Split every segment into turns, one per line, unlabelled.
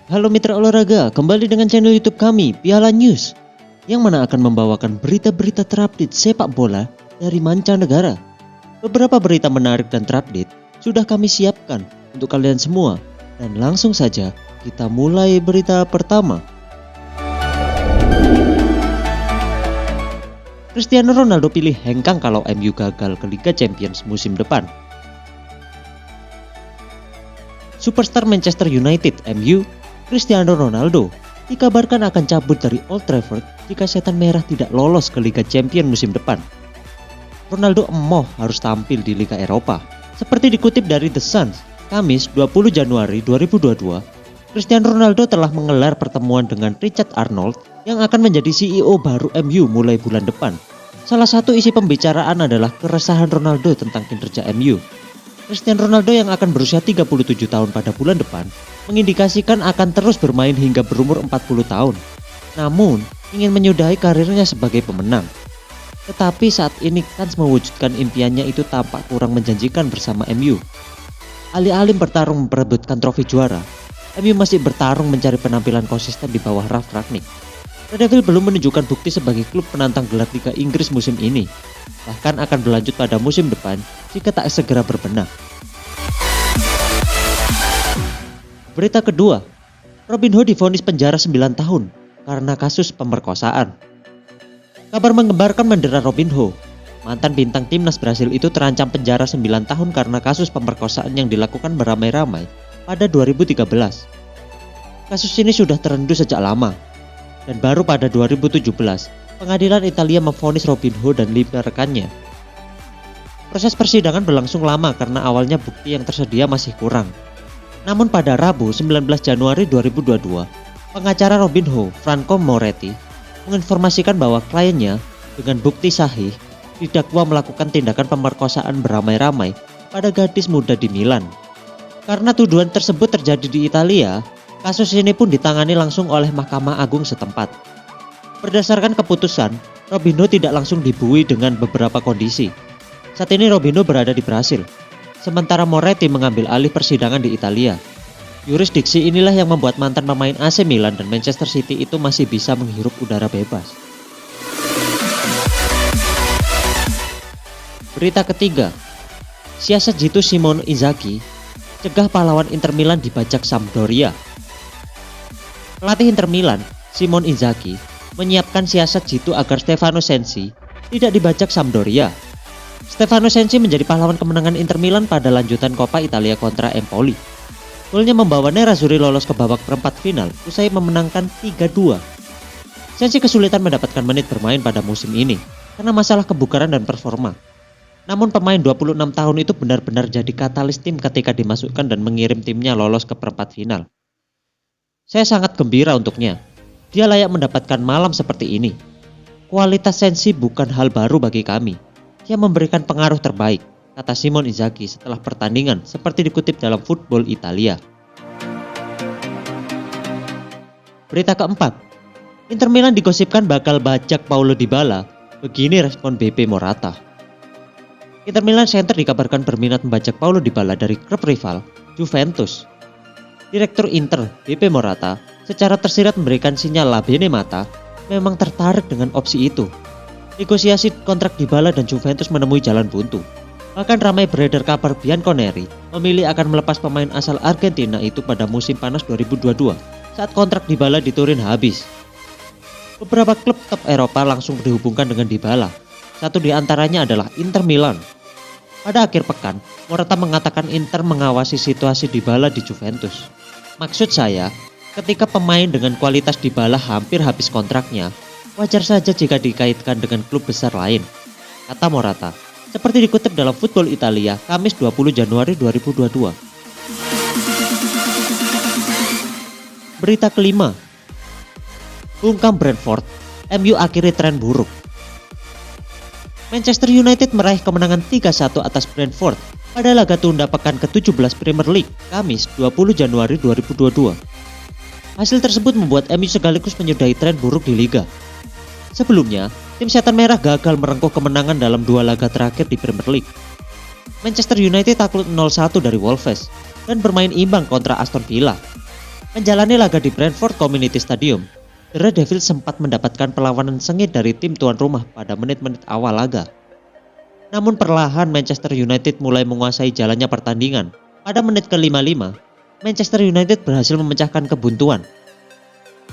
Halo mitra olahraga, kembali dengan channel YouTube kami, Piala News, yang mana akan membawakan berita-berita terupdate sepak bola dari mancanegara. Beberapa berita menarik dan terupdate sudah kami siapkan untuk kalian semua. Dan langsung saja kita mulai berita pertama. Cristiano Ronaldo pilih hengkang kalau MU gagal ke Liga Champions musim depan. Superstar Manchester United MU, Cristiano Ronaldo, dikabarkan akan cabut dari Old Trafford jika Setan Merah tidak lolos ke Liga Champions musim depan. Ronaldo emoh harus tampil di Liga Eropa. Seperti dikutip dari The Sun, Kamis 20 Januari 2022, Cristiano Ronaldo telah menggelar pertemuan dengan Richard Arnold yang akan menjadi CEO baru MU mulai bulan depan. Salah satu isi pembicaraan adalah keresahan Ronaldo tentang kinerja MU. Cristiano Ronaldo yang akan berusia 37 tahun pada bulan depan mengindikasikan akan terus bermain hingga berumur 40 tahun. Namun, ingin menyudahi karirnya sebagai pemenang. Tetapi saat ini kans mewujudkan impiannya itu tampak kurang menjanjikan bersama MU. Alih-alih bertarung memperebutkan trofi juara, MU masih bertarung mencari penampilan konsisten di bawah Ralf Rangnick. Red Devil belum menunjukkan bukti sebagai klub penantang gelar Liga Inggris musim ini. Bahkan akan berlanjut pada musim depan jika tak segera berbenah. Berita kedua, Robinho divonis penjara 9 tahun karena kasus pemerkosaan. Kabar menggembarkan mendera Robinho, mantan bintang timnas Brasil itu terancam penjara 9 tahun karena kasus pemerkosaan yang dilakukan beramai-ramai pada 2013. Kasus ini sudah terendu sejak lama, dan baru pada 2017 pengadilan Italia memvonis Robinho dan 5 rekannya. Proses persidangan berlangsung lama karena awalnya bukti yang tersedia masih kurang. Namun pada Rabu 19 Januari 2022, pengacara Robinho, Franco Moretti, menginformasikan bahwa kliennya dengan bukti sahih didakwa melakukan tindakan pemerkosaan beramai-ramai pada gadis muda di Milan. Karena tuduhan tersebut terjadi di Italia, kasus ini pun ditangani langsung oleh Mahkamah Agung setempat. Berdasarkan keputusan, Robinho tidak langsung dibuai dengan beberapa kondisi. Saat ini Robinho berada di Brasil, sementara Moretti mengambil alih persidangan di Italia. Yurisdiksi inilah yang membuat mantan pemain AC Milan dan Manchester City itu masih bisa menghirup udara bebas. Berita ketiga, siasat jitu Simone Inzaghi cegah pahlawan Inter Milan dibajak Sampdoria. Pelatih Inter Milan, Simone Inzaghi, menyiapkan siasat jitu agar Stefano Sensi tidak dibajak Sampdoria. Stefano Sensi menjadi pahlawan kemenangan Inter Milan pada lanjutan Coppa Italia kontra Empoli. Golnya membawa Nerazzurri lolos ke babak perempat final usai memenangkan 3-2. Sensi kesulitan mendapatkan menit bermain pada musim ini karena masalah kebugaran dan performa. Namun pemain 26 tahun itu benar-benar jadi katalis tim ketika dimasukkan dan mengirim timnya lolos ke perempat final. Saya sangat gembira untuknya. Dia layak mendapatkan malam seperti ini. Kualitas Sensi bukan hal baru bagi kami. Dia memberikan pengaruh terbaik, kata Simone Inzaghi setelah pertandingan seperti dikutip dalam Football Italia. Berita keempat, Inter Milan digosipkan bakal bajak Paulo Dybala. Begini respon BP Morata. Inter Milan Center dikabarkan berminat membajak Paulo Dybala dari klub rival Juventus. Direktur Inter, BP Morata, secara tersirat memberikan sinyal La Bene Mata memang tertarik dengan opsi itu. Negosiasi kontrak Dybala dan Juventus menemui jalan buntu. Bahkan ramai beredar kabar Bianconeri memilih akan melepas pemain asal Argentina itu pada musim panas 2022 saat kontrak Dybala di Turin habis. Beberapa klub top Eropa langsung dihubungkan dengan Dybala. Satu di antaranya adalah Inter Milan. Pada akhir pekan, Morata mengatakan Inter mengawasi situasi Dybala di Juventus. Maksud saya, ketika pemain dengan kualitas Dybala hampir habis kontraknya, wajar saja jika dikaitkan dengan klub besar lain, kata Morata. Seperti dikutip dalam Football Italia, Kamis 20 Januari 2022. Berita kelima, bungkam Brentford, MU akhiri tren buruk. Manchester United meraih kemenangan 3-1 atas Brentford pada laga tunda pekan ke-17 Premier League, Kamis 20 Januari 2022. Hasil tersebut membuat MU sekaligus menyudahi tren buruk di liga. Sebelumnya, tim Setan Merah gagal merengkuh kemenangan dalam 2 laga terakhir di Premier League. Manchester United takluk 0-1 dari Wolves dan bermain imbang kontra Aston Villa. Menjalani laga di Brentford Community Stadium, The Red Devils sempat mendapatkan perlawanan sengit dari tim tuan rumah pada menit-menit awal laga. Namun perlahan Manchester United mulai menguasai jalannya pertandingan. Pada menit ke-55, Manchester United berhasil memecahkan kebuntuan.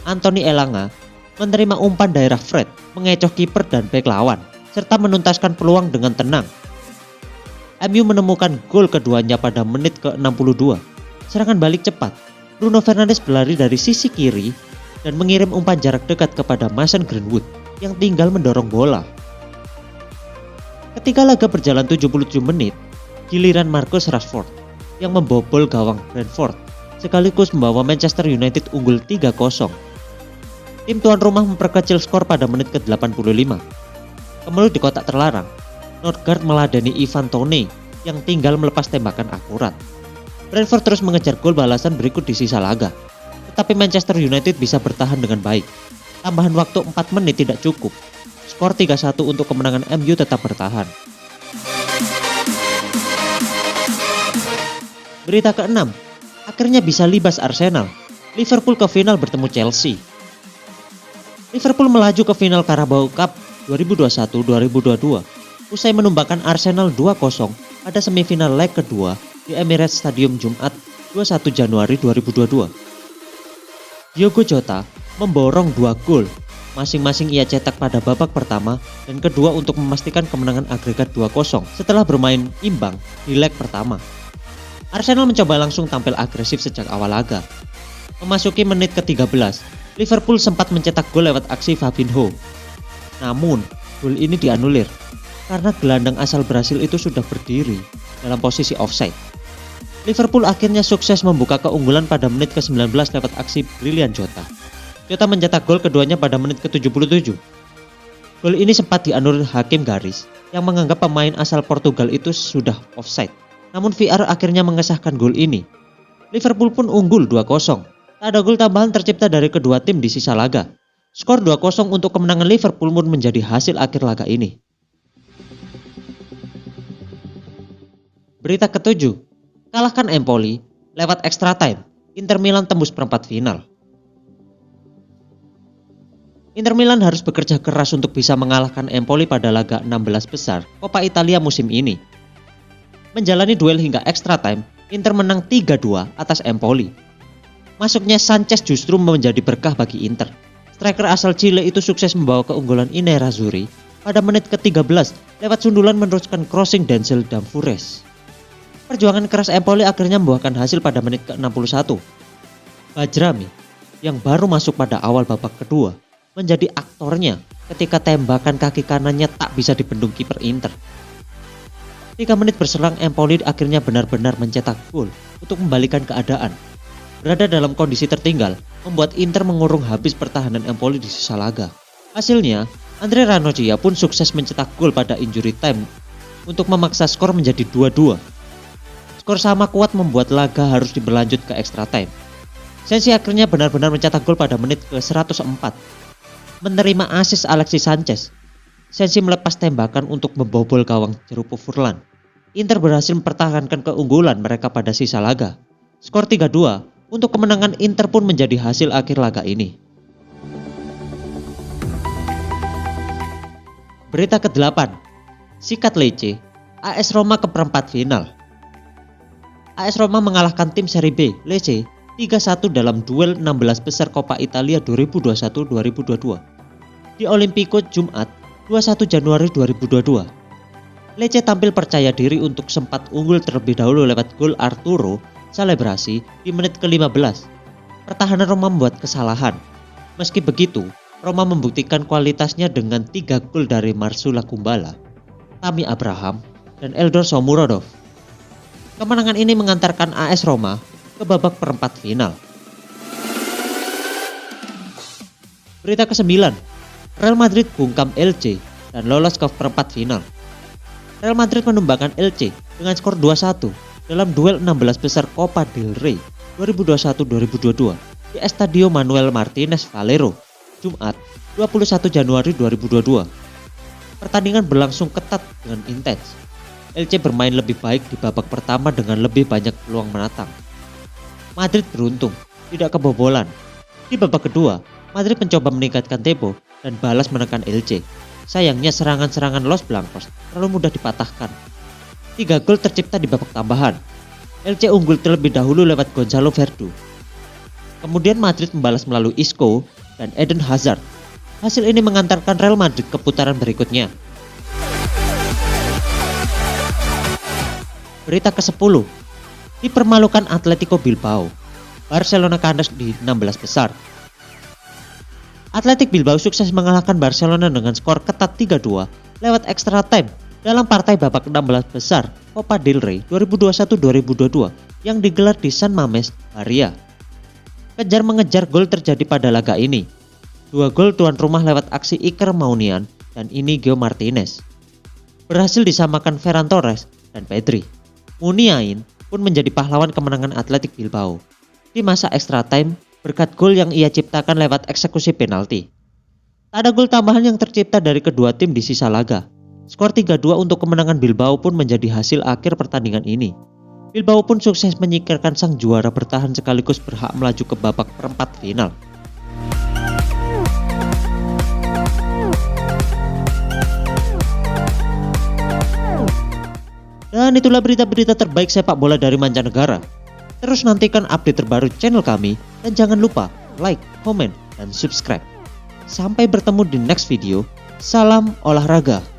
Anthony Elanga menerima umpan daerah Fred, mengecoh kiper dan bek lawan, serta menuntaskan peluang dengan tenang. MU menemukan gol keduanya pada menit ke-62. Serangan balik cepat, Bruno Fernandes berlari dari sisi kiri dan mengirim umpan jarak dekat kepada Mason Greenwood yang tinggal mendorong bola. Ketika laga berjalan 77 menit, giliran Marcus Rashford yang membobol gawang Brentford sekaligus membawa Manchester United unggul 3-0. Tim tuan rumah memperkecil skor pada menit ke-85. Kemudian di kotak terlarang, Norgard meladeni Ivan Toney yang tinggal melepas tembakan akurat. Brentford terus mengejar gol balasan berikut di sisa laga. Tetapi Manchester United bisa bertahan dengan baik. Tambahan waktu 4 menit tidak cukup. Skor 3-1 untuk kemenangan MU tetap bertahan. Berita ke-6, akhirnya bisa libas Arsenal. Liverpool ke final bertemu Chelsea. Liverpool melaju ke final Carabao Cup 2021-2022 usai menumbangkan Arsenal 2-0 pada semifinal leg kedua di Emirates Stadium Jumat 21 Januari 2022. Diogo Jota memborong 2 gol, masing-masing ia cetak pada babak pertama dan kedua untuk memastikan kemenangan agregat 2-0 setelah bermain imbang di leg pertama. Arsenal mencoba langsung tampil agresif sejak awal laga. Memasuki menit ke-13, Liverpool sempat mencetak gol lewat aksi Fabinho. Namun, gol ini dianulir karena gelandang asal Brasil itu sudah berdiri dalam posisi offside. Liverpool akhirnya sukses membuka keunggulan pada menit ke-19 lewat aksi brilian Jota. Jota mencetak gol keduanya pada menit ke-77. Gol ini sempat dianulir hakim garis yang menganggap pemain asal Portugal itu sudah offside. Namun VAR akhirnya mengesahkan gol ini. Liverpool pun unggul 2-0. Tak ada gol tambahan tercipta dari kedua tim di sisa laga. Skor 2-0 untuk kemenangan Liverpool pun menjadi hasil akhir laga ini. Berita ke-7, kalahkan Empoli lewat extra time. Inter Milan tembus perempat final. Inter Milan harus bekerja keras untuk bisa mengalahkan Empoli pada laga 16 besar Coppa Italia musim ini. Menjalani duel hingga extra time, Inter menang 3-2 atas Empoli. Masuknya Sanchez justru menjadi berkah bagi Inter. Striker asal Chile itu sukses membawa keunggulan Nerazzurri pada menit ke-13 lewat sundulan meneruskan crossing Denzel Dumfries. Perjuangan keras Empoli akhirnya membuahkan hasil pada menit ke-61. Bajrami yang baru masuk pada awal babak kedua menjadi aktornya ketika tembakan kaki kanannya tak bisa dibendung kiper Inter. 3 menit berselang Empoli akhirnya benar-benar mencetak gol untuk membalikan keadaan. Berada dalam kondisi tertinggal membuat Inter mengurung habis pertahanan Empoli di sisa laga. Hasilnya, Andre Ranocchia pun sukses mencetak gol pada injury time untuk memaksa skor menjadi 2-2. Skor sama kuat membuat laga harus berlanjut ke extra time. Sensi akhirnya benar-benar mencetak gol pada menit ke-104. Menerima asis Alexis Sanchez, Sensi melepas tembakan untuk membobol gawang Jeroen Furlan. Inter berhasil mempertahankan keunggulan mereka pada sisa laga. Skor 3-2 untuk kemenangan Inter pun menjadi hasil akhir laga ini. Berita ke-8, sikat Lecce, AS Roma ke perempat final. AS Roma mengalahkan tim Serie B Lecce 3-1 dalam duel 16 besar Coppa Italia 2021-2022 di Olimpico Jumat 21 Januari 2022. Lecce tampil percaya diri untuk sempat unggul terlebih dahulu lewat gol Arturo Selebrasi di menit ke-15. Pertahanan Roma membuat kesalahan. Meski begitu, Roma membuktikan kualitasnya dengan 3 gol dari Marsula Kumbala, Tammy Abraham, dan Eldor Shomurodov. Kemenangan ini mengantarkan AS Roma ke babak perempat final. Berita ke-9, Real Madrid bungkam Elche dan lolos ke perempat final. Real Madrid menumbangkan Elche dengan skor 2-1 dalam duel 16 besar Copa del Rey 2021-2022 di Estadio Manuel Martínez Valero, Jumat 21 Januari 2022. Pertandingan berlangsung ketat dengan intens. Elche bermain lebih baik di babak pertama dengan lebih banyak peluang menatang. Madrid beruntung tidak kebobolan. Di babak kedua, Madrid mencoba meningkatkan tempo dan balas menekan Elche. Sayangnya serangan-serangan Los Blancos terlalu mudah dipatahkan. 3 gol tercipta di babak tambahan. Elche unggul terlebih dahulu lewat Gonzalo Verdu. Kemudian Madrid membalas melalui Isco dan Eden Hazard. Hasil ini mengantarkan Real Madrid ke putaran berikutnya. Berita ke-10. Dipermalukan Atletico Bilbao. Barcelona kandas di 16 besar. Athletic Bilbao sukses mengalahkan Barcelona dengan skor ketat 3-2 lewat extra time dalam partai babak 16 besar Copa del Rey 2021-2022 yang digelar di San Mamés, Baria. Kejar-mengejar gol terjadi pada laga ini. 2 gol tuan rumah lewat aksi Iker Muniain dan Inigo Martinez berhasil disamakan Ferran Torres dan Pedri. Muniain pun menjadi pahlawan kemenangan Athletic Bilbao di masa extra time berkat gol yang ia ciptakan lewat eksekusi penalti. Tak ada gol tambahan yang tercipta dari kedua tim di sisa laga. Skor 3-2 untuk kemenangan Bilbao pun menjadi hasil akhir pertandingan ini. Bilbao pun sukses menyingkirkan sang juara bertahan sekaligus berhak melaju ke babak perempat final. Dan itulah berita-berita terbaik sepak bola dari mancanegara. Terus nantikan update terbaru channel kami dan jangan lupa like, komen, dan subscribe. Sampai bertemu di next video. Salam olahraga.